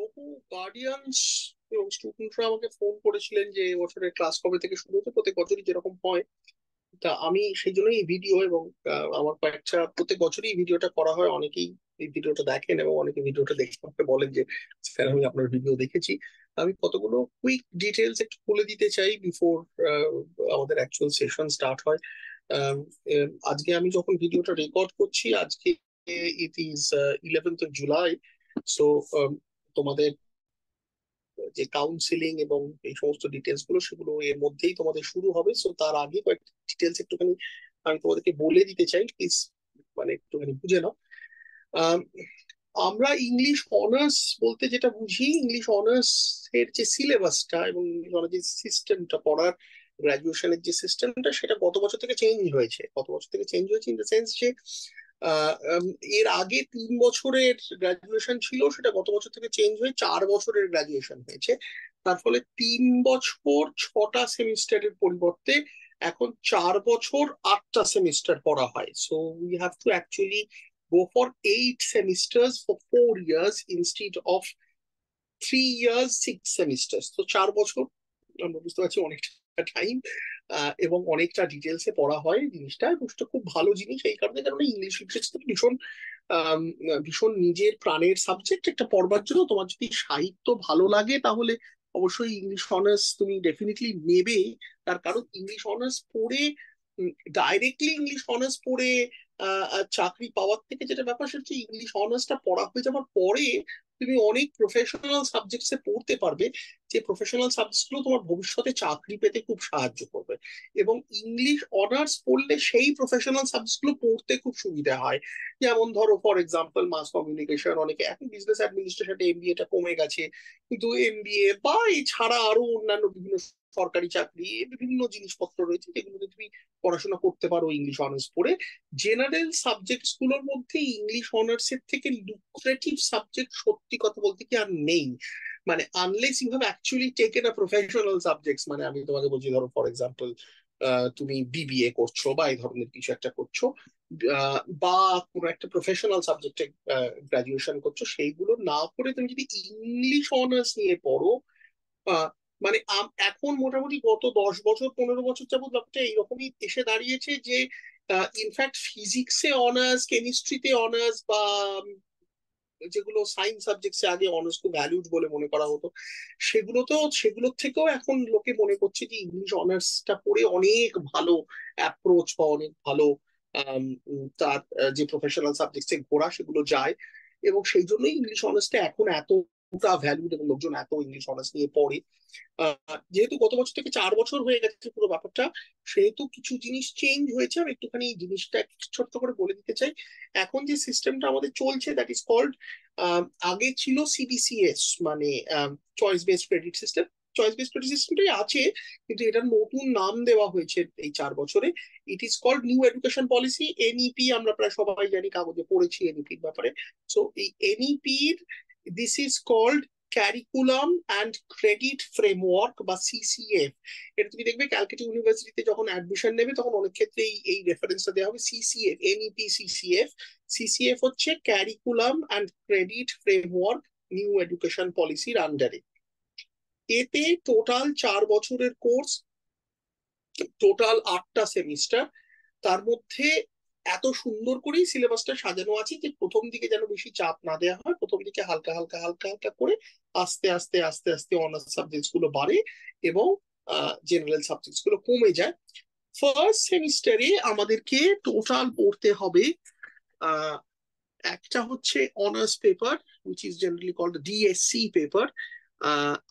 বহু গার্ডিয়ানস এবং স্টুডেন্টরা আমাকে ফোন করেছিলেন যে এবছরের ক্লাস কবে থেকে শুরু হতে, প্রত্যেক বছরই যেরকম হয়। তা আমি সেই জন্যই এই ভিডিও এবং আমার কয়েকটা প্রত্যেক বছরই এই ভিডিওটা করা হয়। অনেকেই এই ভিডিওটা দেখেন এবং অনেকে ভিডিওটা দেখে আমাকে বলেন যে স্যার আমি আপনার ভিডিও দেখেছি। আমি কতগুলো কুইক ডিটেলস একটু বলে দিতে চাই বিফোর আমাদের অ্যাকচুয়াল সেশন স্টার্ট হয়। আজকে আমি যখন ভিডিওটা রেকর্ড করছি, আজকে it is 11th of July। So তোমাদের যে কাউন্সিলিং এবং এই সমস্ত ডিটেলস গুলো সেগুলো এর মধ্যেই তোমাদের শুরু হবে। সো তার আগে কয়েকটা ডিটেলস একটুখানি আমি তোমাদেরকে বলে দিতে চাই, প্লিজ মানে একটুখানি বুঝে নাও। আম, আমরা ইংলিশ অনার্স বলতে যেটা বুঝি, ইংলিশ অনার্স এর যে সিলেবাসটা এবং যে সিস্টেমটা পড়ার, গ্রাজুয়েশনের যে সিস্টেমটা, সেটা গত বছর থেকে চেঞ্জ হয়েছে। গত বছর থেকে চেঞ্জ হয়েছে ইন দ্য সেন্স যে আহ, এর আগে 3 বছরের গ্রাজুয়েশন ছিল, সেটা গত বছর থেকে চেঞ্জ হয়ে 4 বছরের গ্রাজুয়েশন হয়েছে। তার ফলে 3 বছর 6টা সেমিস্টারের পরিবর্তে এখন 4 বছর 8টা সেমিস্টার পড়া হয়। So we have two actually go for 8 semesters for 4 years instead of 3 years 6 semesters। তো 4 বছর আমরা বুঝতে পারছি অনেকটা টাইম এবং অনেকটা ডিটেলসে পড়া হয় জিনিসটা, এবং সেটা খুব ভালো জিনিস এই কারণে, কারণ ইংলিশ লিটারেচার তো ভীষণ আম, ভীষণ নিজের প্রাণের সাবজেক্ট। একটা পড়বার জন্য তোমার যদি সাহিত্য ভালো লাগে তাহলে অবশ্যই ইংলিশ অনার্স তুমি ডেফিনেটলি নেবে। তার কারণ ইংলিশ অনার্স পড়ে, ডাইরেক্টলি ইংলিশ অনার্স পড়ে চাকরি পাওয়ার থেকে যেটা ব্যাপার, সেটা হচ্ছে ইংলিশ অনার্সটা পড়া হয়ে যাওয়ার পরে তুমি অনেক প্রফেশনাল সাবজেক্টসে পড়তে পারবে, যে প্রফেশনাল সাবজেক্ট গুলো তোমার ভবিষ্যতে চাকরি পেতে খুব সাহায্য করবে। এবং ইংলিশ অনার্স পড়লে সেই প্রফেশনাল সাবজেক্ট গুলো পড়তে খুব সুবিধা হয়। যেমন ধরো ফর এক্সাম্পল মাস কমিউনিকেশন, অনেকে এখন বিজনেস অ্যাডমিনিস্ট্রেশন এমবিএ টা কমে গেছে, কিন্তু এমবিএ বা এছাড়া আরো অন্যান্য বিভিন্ন সরকারি চাকরি, বিভিন্ন জিনিসপত্র রয়েছে যেগুলোতে তুমি পড়াশোনা করতে পারো ইংলিশ অনার্স পড়ে। জেনারেল সাবজেক্টস গুলোর মধ্যে ইংলিশ অনার্স এর থেকে লুক্রেটিভ সাবজেক্ট সত্যি কথা বলতে কি আর নেই। মানে unless you have actually taken a professional subjects, মানে আমি তোমাকে বলছি ধরো ফর এক্সাম্পল তুমি বিবিএ করছো বা এই ধরনের কিছু একটা করছো, বা কোনো একটা প্রফেশনাল সাবজেক্টে গ্রাজুয়েশন করছো, সেইগুলো না করে তুমি যদি ইংলিশ অনার্স নিয়ে পড়ো, আহ, মানে এখন মোটামুটি গত 10 বছর 15 বছর যাবত ব্যাপারটা এইরকমই এসে দাঁড়িয়েছে যে ইনফ্যাক্ট ফিজিক্সে অনার্স, কেমিস্ট্রিতে অনার্স, বা যেগুলো সায়েন্স সাবজেক্টসে আগে অনার্স খুব ভ্যালুড বলে মনে করা হতো, সেগুলোর থেকেও এখন লোকে মনে করছে যে ইংলিশ অনার্সটা পড়ে অনেক ভালো অ্যাপ্রোচ বা অনেক ভালো তার যে প্রফেশনাল সাবজেক্টসে ঘোরা সেগুলো যায়। এবং সেই জন্যই ইংলিশ অনার্সটা এখন এতটা ভ্যালুড এবং লোকজন এত ইংলিশ অনার্স নিয়ে পড়ে। যেহেতু গত বছর থেকে 4 বছর হয়ে গেছে পুরো ব্যাপারটা, সেহেতু কিছু জিনিস চেঞ্জ হয়েছে। আমি একটুখানি জিনিসটা একটু ছোট্ট করে বলে দিতে চাই। এখন যে সিস্টেমটা আমাদের চলছে, দ্যাট ইজ কল্ড, আগে ছিল সিবিসিএস, মানে choice based credit system. Choice based credit সিস্টেমটাই আছে, কিন্তু এটার নতুন নাম দেওয়া হয়েছে এই 4 বছরে। It is called new education policy, NEP. আমরা প্রায় সবাই জানি, কাগজে পড়েছি এনইপির ব্যাপারে। সো এই এনইপির, this is called curriculum and credit framework বা সিসিএফ। এটা তুমি দেখবে ক্যালকাটা ইউনিভার্সিটিতে যখন অ্যাডমিশন নেবে তখন অনেক ক্ষেত্রে এই রেফারেন্সটা দেওয়া হবে, সিসিএফ, এনইপি সিসিএফ। সিসিএফ হচ্ছে curriculum and credit framework new education পলিসির আন্ডারে। এতে টোটাল 4 বছরের কোর্স, টোটাল 8টা সেমিস্টার। তার মধ্যে এত সুন্দর করেই সিলেবাসটা সাজানো আছে যে প্রথম দিকে যেন বেশি চাপ না দেওয়া হয়, প্রথম দিকে হালকা হালকা হালকা হালকা করে আস্তে আস্তে আস্তে আস্তে অনার্স সাবজেক্টস গুলো বাড়ে এবং জেনারেল সাবজেক্টস গুলো কমে যায়। ফার্স্ট সেমিস্টারে আমাদেরকে টোটাল পড়তে হবে আহ একটা হচ্ছে honours paper, which is generally called DSC paper.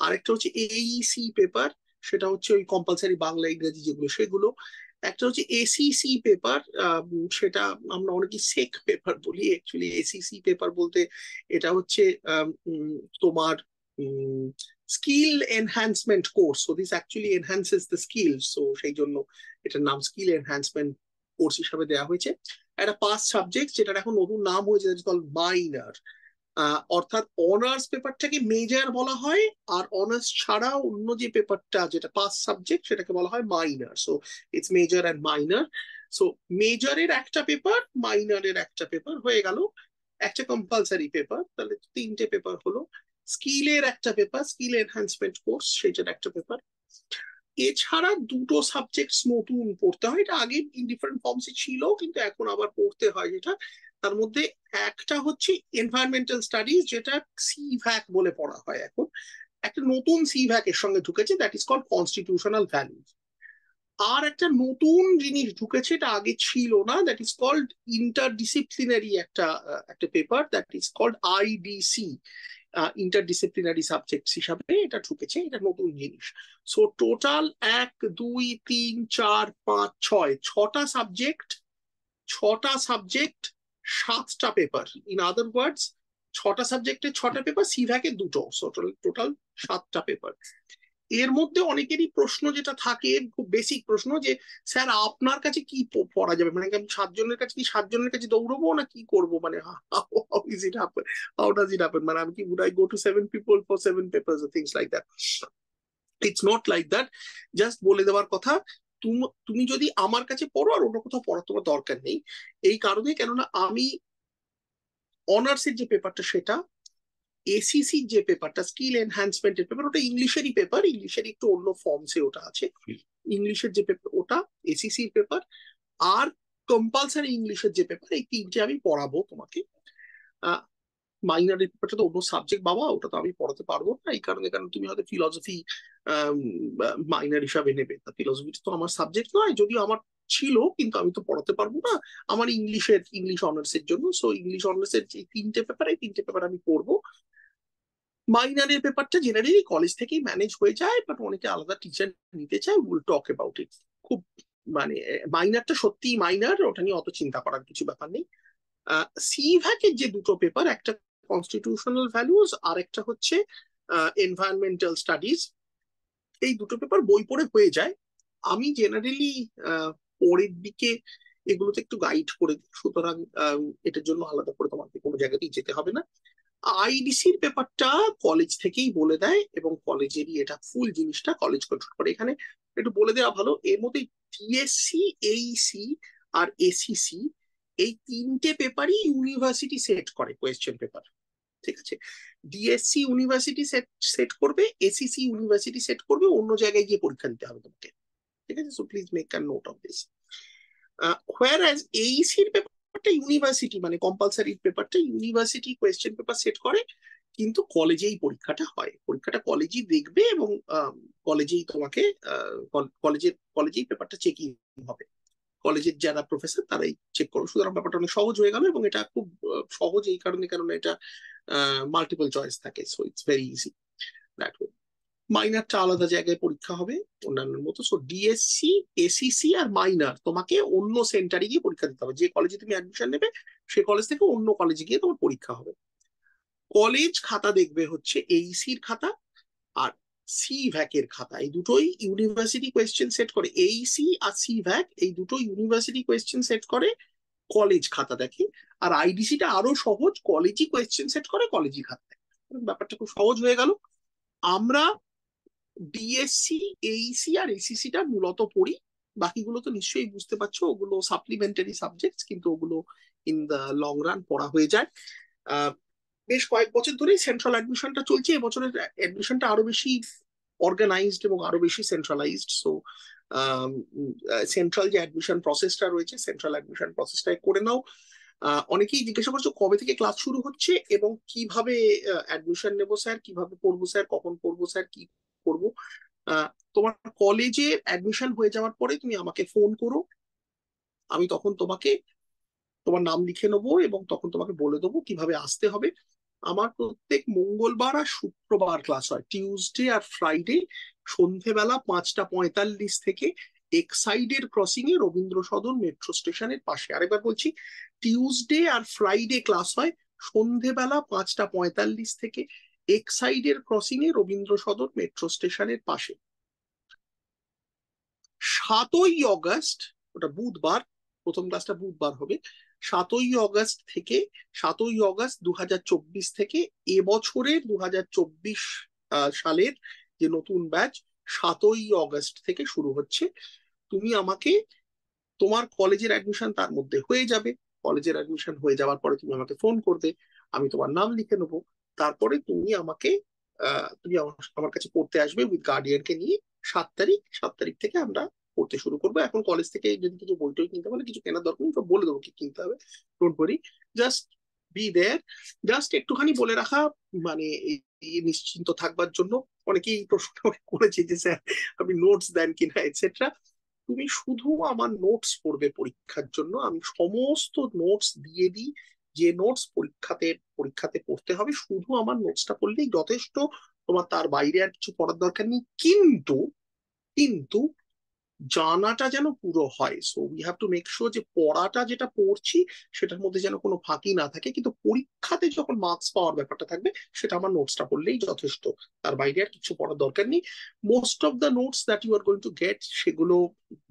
আরেকটা হচ্ছে এইসি পেপার, সেটা হচ্ছে ওই কম্পালসারি বাংলা ইংরেজি যেগুলো সেগুলো। একটা হচ্ছে এসিসি পেপার, সেটা আমরা অনেকে সেক পেপার বলি, অ্যাকচুয়ালি এসিসি পেপার বলতে এটা হচ্ছে তোমার skill enhancement course. So this actually enhances the skill, so সেই জন্য এটার নাম স্কিল এনহ্যান্সমেন্ট কোর্স হিসাবে দেওয়া হয়েছে। একটা পাস সাবজেক্ট, যেটার এখন নতুন নাম হয়েছে মাইনর। অর্থাৎ অনার্স পেপারটাকে মেজর বলা হয়, আর অনার্স ছাড়া অন্য যে পেপারটা যেটা পাস সাবজেক্ট সেটাকে বলা হয় minor. So it's major and minor. So মেজরের একটা পেপার, মাইনরের একটা পেপার হয়ে গেল, একটা কম্পালসারি পেপার, তাহলে 3টে পেপার হলো। স্কিলের একটা পেপার, স্কিল এনহ্যান্সমেন্ট কোর্স, সেটার একটা পেপার। এছাড়া দুটো সাবজেক্ট নতুন পড়তে হয়, এটা আগে ইন ডিফারেন্ট ফর্মসে ছিল কিন্তু এখন আবার পড়তে হয় যেটা। তার মধ্যে একটা হচ্ছে এনভায়রনমেন্টাল স্টাডিজ, যেটা সিভ্যাক বলে পড়া হয় এখন। একটা নতুন সিভ্যাক এর সঙ্গে ঢুকেছে, that is called constitutional values. আর একটা নতুন জিনিস ঢুকেছে, এটা আগে ছিল না, দ্যাট ইজ কল্ড ইন্টারডিসিপ্লিনারি একটা একটা paper, that is called IDC, interdisciplinary subjects হিসাবে এটা ঢুকেছে, এটা নতুন জিনিস। সো টোটাল 1 2 3 4 5 6 ছটা সাবজেক্ট 7টা পেপার। ইন আদার ওয়ার্ডস, 6টা সাবজেক্টের 6টা পেপার, সিভ্যাকের দুটো, সো টোটাল 7টা পেপার। এর মধ্যে অনেকেরই প্রশ্ন যেটা থাকে, খুব বেসিক প্রশ্ন, যে স্যার আপনার কাছে কি পড়া যাবে, মানে আমি 7 জনের কাছে কি 7 জনের কাছে দৌড়বো না কি করবো, মানে how is it happen, how does it happen, মানে আমি কি would I go to 7 people for 7 papers or things like that? It's not like that. Just বলে দেওয়ার কথা, তুমি যদি আমার কাছে পড়ো আর অন্য কোথাও পড়ার তোমার দরকার নেই। এই কারণে, কেননা আমি অনার্সের যে পেপারটা সেটা, এসিসি যে পেপারটা স্কিল এনহ্যান্সমেন্টের পেপার, ওটা ইংলিশেরই পেপার, ইংলিশের একটু অন্য ফর্মসে ওটা আছে। ইংলিশের যে পেপার ওটা এসিসির পেপার, আর কম্পালসারি ইংলিশের যে পেপার, এই তিনটে আমি পড়াবো তোমাকে। মাইনরের পেপারটা তো অন্য সাবজেক্ট বাবা, ওটা তো আমি পড়াতে পারবো না, এই কারণে, কারণ তুমি হয়তো ফিলসফি মাইনর হিসাবে নেবে, তা ফিলসফি তো আমার সাবজেক্ট নয়, যদিও আমার ছিল, কিন্তু আমি তো পড়াতে পারবো না, আমার ইংলিশ অনার্সের জন্য। সো ইংলিশ অনার্সের যে 3টে পেপার, এই 3টে পেপার আমি পড়বো। মাইনরের পেপারটা জেনারেলি কলেজ থেকেই ম্যানেজ হয়ে যায়, বাট অনেকে আলাদা টিচার নিতে চায়, উইল টক অ্যাবাউট ইট। খুব মানে মাইনারটা সত্যি মাইনার, ওটা নিয়ে অত চিন্তা করার কিছু ব্যাপার নেই। সিভ্যাকের যে দুটো পেপার, একটা কনস্টিটিউশনাল ভ্যালুজ আর একটা হচ্ছে এনভায়রনমেন্টাল স্টাডিজ, এই দুটো পেপার বই পড়ে হয়ে যায়। আমি জেনারেলি পরের দিকে এগুলোতে একটু গাইড করে দিই, সুতরাং এটার জন্য আলাদা করে তোমাকে কোনো জায়গাতেই যেতে হবে না। আইডিসির পেপারটা কলেজ থেকেই বলে দেয়, এবং কলেজেরই এটা ফুল জিনিসটা কলেজ কন্ট্রোল করে। এখানে একটু বলে দেওয়া ভালো, এর মধ্যে টিএসসি, এইসি আর এসিসি, এই 3টে পেপারই ইউনিভার্সিটি সেট করে কোয়েশ্চেন পেপার, ঠিক আছে? ডিএসসি ইউনিভার্সিটি সেট সেট করবে, এসিসি ইউনিভার্সিটি সেট করবে, অন্য জায়গায় গিয়ে পরীক্ষা দিতে হবে তোমাকে, ঠিক আছে? So please make a note of this. Whereas এইসির পেপারটা ইউনিভার্সিটি, মানে কম্পালসারি পেপারটা ইউনিভার্সিটি কোয়েশ্চেন পেপার সেট করে, কিন্তু কলেজেই পরীক্ষাটা হয়, পরীক্ষাটা কলেজই দেখবে, এবং কলেজেই তোমাকে কলেজেই পেপারটা চেকিং হবে, কলেজের যারা প্রফেসর তারাই চেক করো। সুতরাং ব্যাপারটা অনেক সহজ হয়ে গেল, এবং এটা খুব সহজ এই কারণে, কারণ এটা মাল্টিপল চয়েস থাকে, so it's very easy that way. মাইনারটা আলাদা জায়গায় পরীক্ষা হবে অন্যান্যের মতো। সো ডিএসসি, এসিসি আর মাইনার তোমাকে অন্য সেন্টারে গিয়ে পরীক্ষা দিতে হবে, যে কলেজে তুমি অ্যাডমিশন নেবে সে কলেজ থেকে অন্য কলেজে গিয়ে তোমার পরীক্ষা হবে। কলেজ খাতা দেখবে হচ্ছে এইসির খাতা আর সিভ্যাকের খাতা, এই দুটোই ইউনিভার্সিটি কোয়েশ্চেন সেট করে। এইসি আর সিভ্যাক এই দুটো ইউনিভার্সিটি কোয়েশ্চেন সেট করে, কলেজ খাতা দেখে। আর আইডিসিটা আরো সহজ, কলেজই কোয়েশ্চেন সেট করে, কলেজই খাতা দেখে। ব্যাপারটা খুব সহজ হয়ে গেল। আমরা ডিএসসি, এইসি আর এসিসিটা মূলত পড়ি, বাকিগুলো তো নিশ্চয়ই বুঝতে পারছো, ওগুলো সাপ্লিমেন্টারি সাবজেক্টস, কিন্তু ওগুলো ইন দ্য লং রান পড়া হয়ে যায়। বেশ কয়েক বছর ধরেই সেন্ট্রাল অ্যাডমিশনটা চলছে, এবছরের অ্যাডমিশনটা আরো বেশি অর্গানাইজড এবং আরো বেশি সেন্ট্রালাইজড। সো সেন্ট্রাল যে অ্যাডমিশন প্রসেসটা রয়েছে, সেন্ট্রাল অ্যাডমিশন প্রসেসটা করে নাও। অনেকেই জিজ্ঞাসা করছো কবে থেকে ক্লাস শুরু হচ্ছে এবং কিভাবে অ্যাডমিশন নেবো স্যার, কিভাবে পড়বো স্যার, কখন পড়বো স্যার, কি করবো। আহ, তোমার কলেজে অ্যাডমিশন হয়ে যাওয়ার পরে তুমি আমাকে ফোন করো, আমি তখন তোমাকে তোমার নাম লিখে নেবো, এবং তখন তোমাকে বলে দেবো কিভাবে আসতে হবে। আমার প্রত্যেক মঙ্গলবার আর শুক্রবার ক্লাস হয়, টিউসডে আর ফ্রাইডে সন্ধেবেলা 5টা 45 থেকে এক্সাইডের ক্রসিং এ রবীন্দ্র সদন মেট্রো স্টেশনের পাশে। আরেকবার বলছি, টিউসডে আর ফ্রাইডে ক্লাস হয় সন্ধেবেলা 5টা 45 থেকে এক্সাইডের ক্রসিং এ রবীন্দ্র সদন মেট্রো স্টেশনের পাশে। 7ই অগস্ট, ওটা বুধবার, প্রথম ক্লাসটা বুধবার হবে। 7ই অগস্ট থেকে 7ই অগস্ট 2024 থেকে এবছরের 2024 সালের যে নতুন ব্যাচ, 7ই অগস্ট থেকে শুরু হচ্ছে। তুমি আমাকে, তোমার কলেজের অ্যাডমিশন তার মধ্যে হয়ে যাবে, কলেজের অ্যাডমিশন হয়ে যাওয়ার পরে তুমি আমাকে ফোন করবে, আমি তোমার নাম লিখে নেবো, তারপরে তুমি আমার কাছে পড়তে আসবে উইথ গার্ডিয়ানকে নিয়ে। 7 তারিখ থেকে আমরা পড়তে শুরু করবো। এখন কলেজ থেকে যদি কিছু বই টই কিনতে বলে, কিছু কেনার দরকার নেই, সব বলে দেবো কি কিনতে হবে, don't worry. Just be there. Just একটুখানি বলে রাখা, মানে এই নিশ্চিন্ত থাকবার জন্য। অনেকেই প্রশ্ন আমাকে করেছে যে স্যার আপনি নোটস দেন কিনা এটসেট্রা। তুমি শুধু আমার নোটস পড়বে পরীক্ষার জন্য, আমি সমস্ত নোটস দিয়ে দিই। যে নোটস পরীক্ষাতে পড়তে হবে, শুধু আমার নোটসটা পড়লেই যথেষ্ট। তোমার তার বাইরে আর কিছু পড়ার দরকার নেই। কিন্তু কিন্তু জানাটা যেন পুরো হয়। So we have to make sure যে পড়াটা যেটা পড়ছি সেটার মধ্যে যেন কোনো ফাঁকি না থাকে, কিন্তু পরীক্ষাতে যখন মার্কস পাওয়ার ব্যাপারটা থাকবে সেটা আমার নোটসটা পড়লেই যথেষ্ট। তার বাইরে আর কিছু পড়ার দরকার নেই। Most of the notes that you are going to get, সেগুলো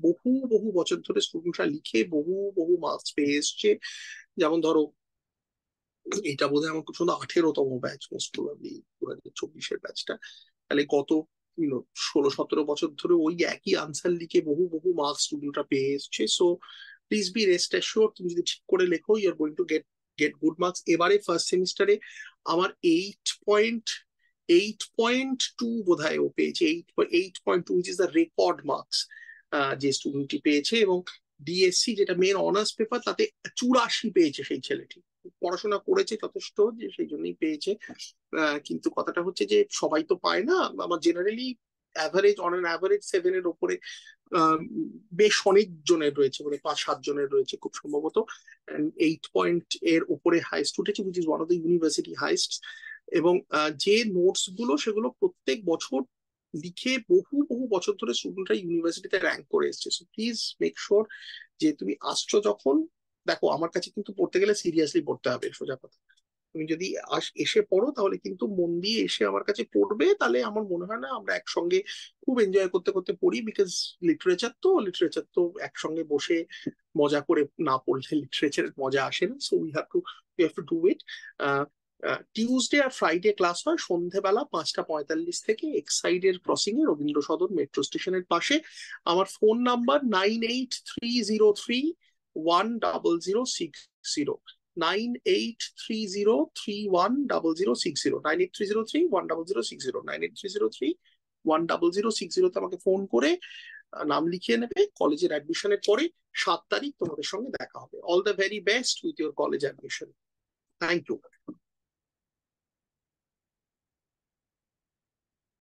বহু বহু বছর ধরে স্টুডেন্টরা লিখে বহু বহু মার্কস পেয়ে এসছে। যেমন ধরো, এটা বোধহয় আমার খুব সুন্দর 18তম ব্যাচ, মোস্ট প্রবাবলি 2024-এর ব্যাচটা। তাহলে গত 16-17 বছর ধরে ওই একই আনসার লিখে বহু বহু মার্কস স্টুডেন্টরা পেয়ে এসছে। So please be rest assured, তুমি যদি ঠিক করে লেখো you are going to get get good marks. এবারে ফার্স্ট সেমিস্টারে আমার 8.2 বোধহয় ও পেয়েছে, 8.2, which is the record marks যে স্টুডেন্টটি পেয়েছে। এবং ডিএসসি যেটা মেন অনার্স পেপার, তাতে 84 পেয়েছে সেই ছেলেটি। পড়াশোনা করেছে যথেষ্ট, যে সেই জন্যই পেয়েছে। কিন্তু কথাটা হচ্ছে যে সবাই তো পায় না। আমার generally average, on an average 7-এর ওপরে আহ, বেশ অনেক জনের রয়েছে, মানে 5-7 জনের রয়েছে খুব সম্ভবত। 8 পয়েন্ট এর উপরে হাইস্ট উঠেছে, which is one of the university highest. এবং যে নোটস গুলো, সেগুলো প্রত্যেক বছর লিখে বহু বহু বছর ধরে স্টুডেন্টরা ইউনিভার্সিটিতে র্যাঙ্ক করে এসছে। সো প্লিজ মেক শিওর যে তুমি আসছো যখন, দেখো আমার কাছে কিন্তু পড়তে গেলে সিরিয়াসলি পড়তে হবে, সোজা কথা। তুমি যদি এসে পড়ো তাহলে কিন্তু মন দিয়ে এসে আমার কাছে পড়বে, তাহলে আমার মনে হয় না আমরা একসঙ্গে খুব এনজয় করতে করতে পড়ি। বিকজ লিটারেচার তো একসঙ্গে বসে মজা করে না পড়লে লিটারেচারের মজা আসে না। So we have to do it. Tuesday আর ফ্রাইডে ক্লাস হয় সন্ধেবেলা 5টা 45 থেকে এক্সাইডের ক্রসিং এ, রবীন্দ্র সদন মেট্রো স্টেশনের পাশে। আমার ফোন নাম্বার 9830310060। 9830310060, 9830310060 তে আমাকে ফোন করে নাম লিখিয়ে নেবে। কলেজের অ্যাডমিশনের পরে 7 তারিখ তোমাদের সঙ্গে দেখা হবে। All the very best with your college admission. Thank you.